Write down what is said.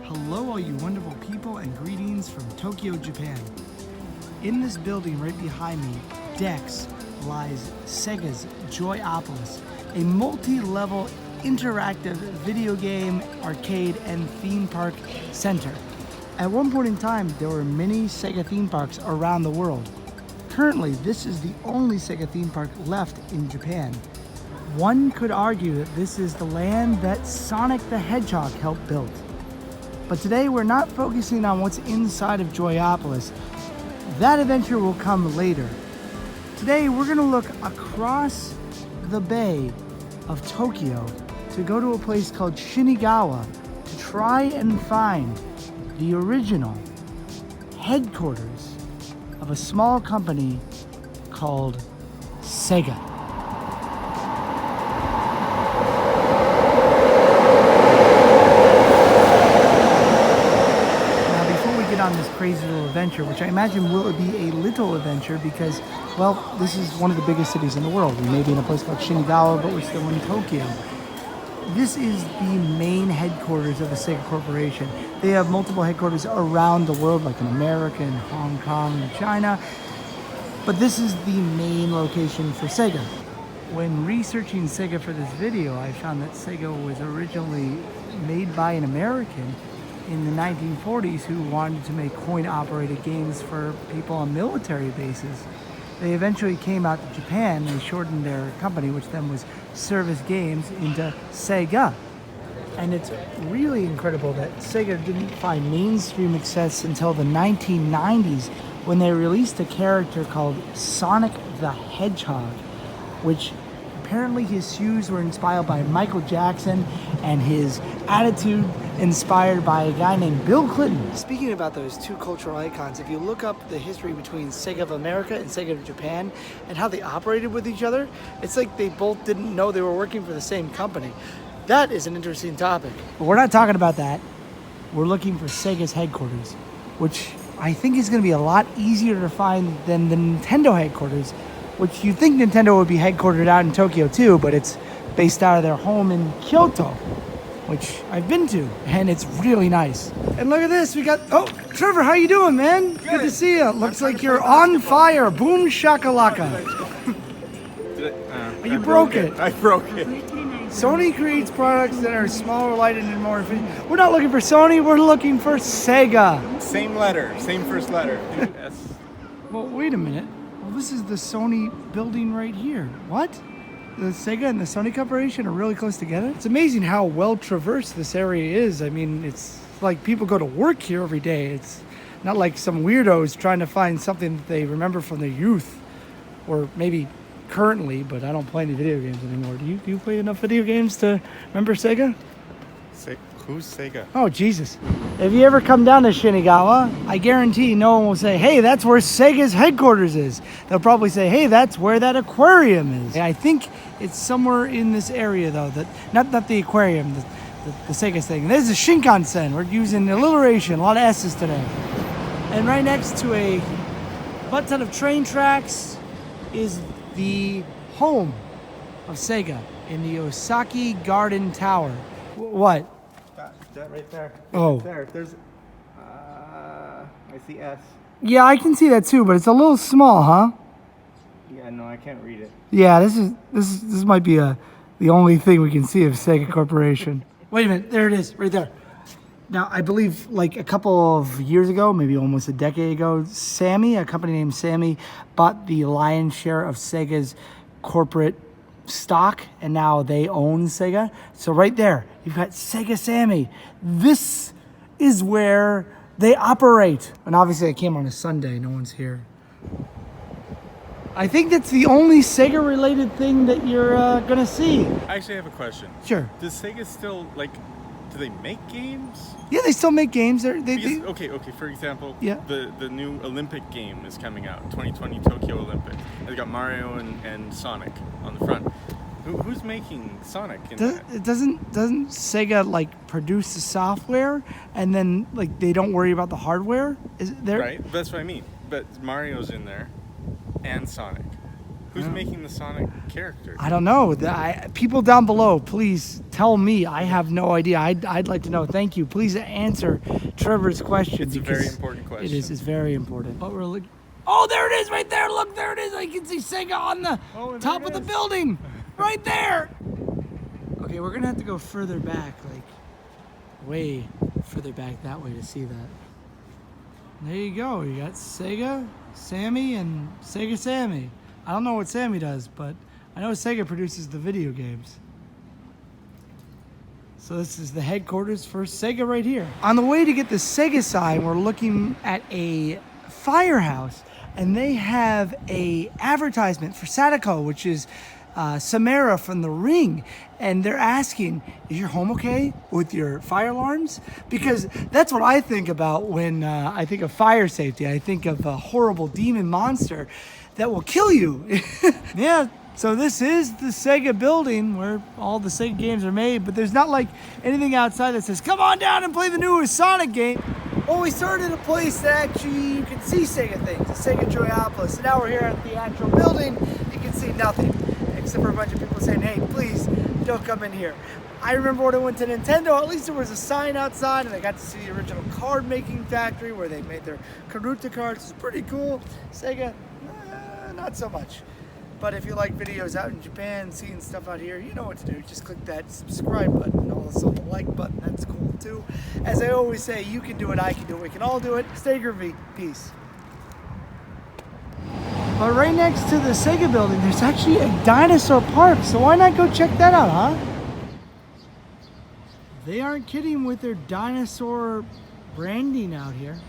Hello all you wonderful people and greetings from Tokyo, Japan. In this building right behind me, Dex, lies Sega's Joyopolis, a multi-level interactive video game, arcade, and theme park center. At one point in time, there were many Sega theme parks around the world. Currently, this is the only Sega theme park left in Japan. One could argue that this is the land that Sonic the Hedgehog helped build. But today we're not focusing on what's inside of Joyopolis. That adventure will come later. Today we're going to look across the bay of Tokyo to go to a place called Shinagawa to try and find the original headquarters of a small company called Sega. On this crazy little adventure, which I imagine will be a little adventure because, well, this is one of the biggest cities in the world. We may be in a place called Shinagawa, but we're still in Tokyo. This is the main headquarters of the Sega Corporation. They have multiple headquarters around the world, like in America, and Hong Kong, and China. But this is the main location for Sega. When researching Sega for this video, I found that Sega was originally made by an American in the 1940s who wanted to make coin-operated games for people on military bases. They eventually came out to Japan. They shortened their company, which then was Service Games, into Sega. And it's really incredible that Sega didn't find mainstream success until the 1990s when they released a character called Sonic the Hedgehog, which apparently his shoes were inspired by Michael Jackson and his attitude inspired by a guy named Bill Clinton. Speaking about those two cultural icons, if you look up the history between Sega of America and Sega of Japan and how they operated with each other, it's like they both didn't know they were working for the same company. That is an interesting topic. But we're not talking about that. We're looking for Sega's headquarters, which I think is going to be a lot easier to find than the Nintendo headquarters, which you'd think Nintendo would be headquartered out in Tokyo too, but it's based out of their home in Kyoto, which I've been to, and it's really nice. And look at this, we got, oh, Trevor, how you doing, man? Good to see you. Looks like you're on fire. Boom shakalaka. You broke it. I broke it. Sony creates products that are smaller, lighter, and more efficient. We're not looking for Sony, we're looking for Sega. Same letter, same first letter. S. Well, wait a minute. Well, this is the Sony building right here. What? The Sega and the Sony Corporation are really close together? It's amazing how well traversed this area is. I mean, it's like people go to work here every day. It's not like some weirdos trying to find something that they remember from their youth, or maybe currently, but I don't play any video games anymore. Do you play enough video games to remember Sega? Who's Sega? Oh, Jesus. If you ever come down to Shinagawa, I guarantee no one will say, hey, that's where Sega's headquarters is. They'll probably say, hey, that's where that aquarium is. I think it's somewhere in this area, though. That not the aquarium, the Sega thing. There's a Shinkansen. We're using alliteration, a lot of S's today. And right next to a butt ton of train tracks is the home of Sega in the Osaki Garden Tower. What? That right there. Oh. There. There's. I see S. Yeah, I can see that too, but it's a little small, huh? Yeah, no, I can't read it. Yeah, this might be the only thing we can see of Sega Corporation. Wait a minute, there it is, right there. Now, I believe like a couple of years ago, maybe almost a decade ago, Sammy, a company named Sammy, bought the lion's share of Sega's corporate stock, and now they own Sega. So right there, you've got Sega Sammy. This is where they operate. And obviously I came on a Sunday, no one's here. I think that's the only Sega related thing that you're gonna see. I actually have a question. Sure. Does Sega still, do they make games? Yeah, they still make games. Okay. For example, yeah. the new Olympic game is coming out, 2020 Tokyo Olympics. They got Mario and Sonic on the front. Who's making Sonic in that? Doesn't Sega produce the software and then they don't worry about the hardware? Is there? Right, that's what I mean. But Mario's in there, and Sonic. Who's making the Sonic character? I don't know. People down below, please tell me. I have no idea. I'd like to know. Thank you. Please answer Trevor's question. It's a very important question. It is. It's very important. But we're looking. Oh, there it is, right there. Look, there it is. I can see Sega on the top of the building, right there. Okay, we're gonna have to go further back, like way further back that way to see that. There you go. You got Sega, Sammy, and Sega Sammy. I don't know what Sammy does, but I know Sega produces the video games. So this is the headquarters for Sega right here. On the way to get the Sega sign, we're looking at a firehouse, and they have a advertisement for Sadako, which is Samara from The Ring, and they're asking, is your home okay with your fire alarms? Because that's what I think about when I think of fire safety. I think of a horrible demon monster that will kill you. Yeah, so this is the Sega Building where all the Sega games are made, but there's not like anything outside that says, come on down and play the newest Sonic game. Well, we started at a place that actually you can see Sega things, the Sega Joyopolis. So now we're here at the actual building, you can see nothing, except for a bunch of people saying, hey, please don't come in here. I remember when I went to Nintendo, at least there was a sign outside, and I got to see the original card making factory where they made their Karuta cards. It's pretty cool. Sega, not so much. But if you like videos out in Japan, seeing stuff out here, you know what to do. Just click that subscribe button and also the like button. That's cool too. As I always say, you can do it, I can do it, we can all do it. Stay groovy. Peace. But right next to the Sega Building, there's actually a Dinosaur Park. So why not go check that out, huh? They aren't kidding with their dinosaur branding out here.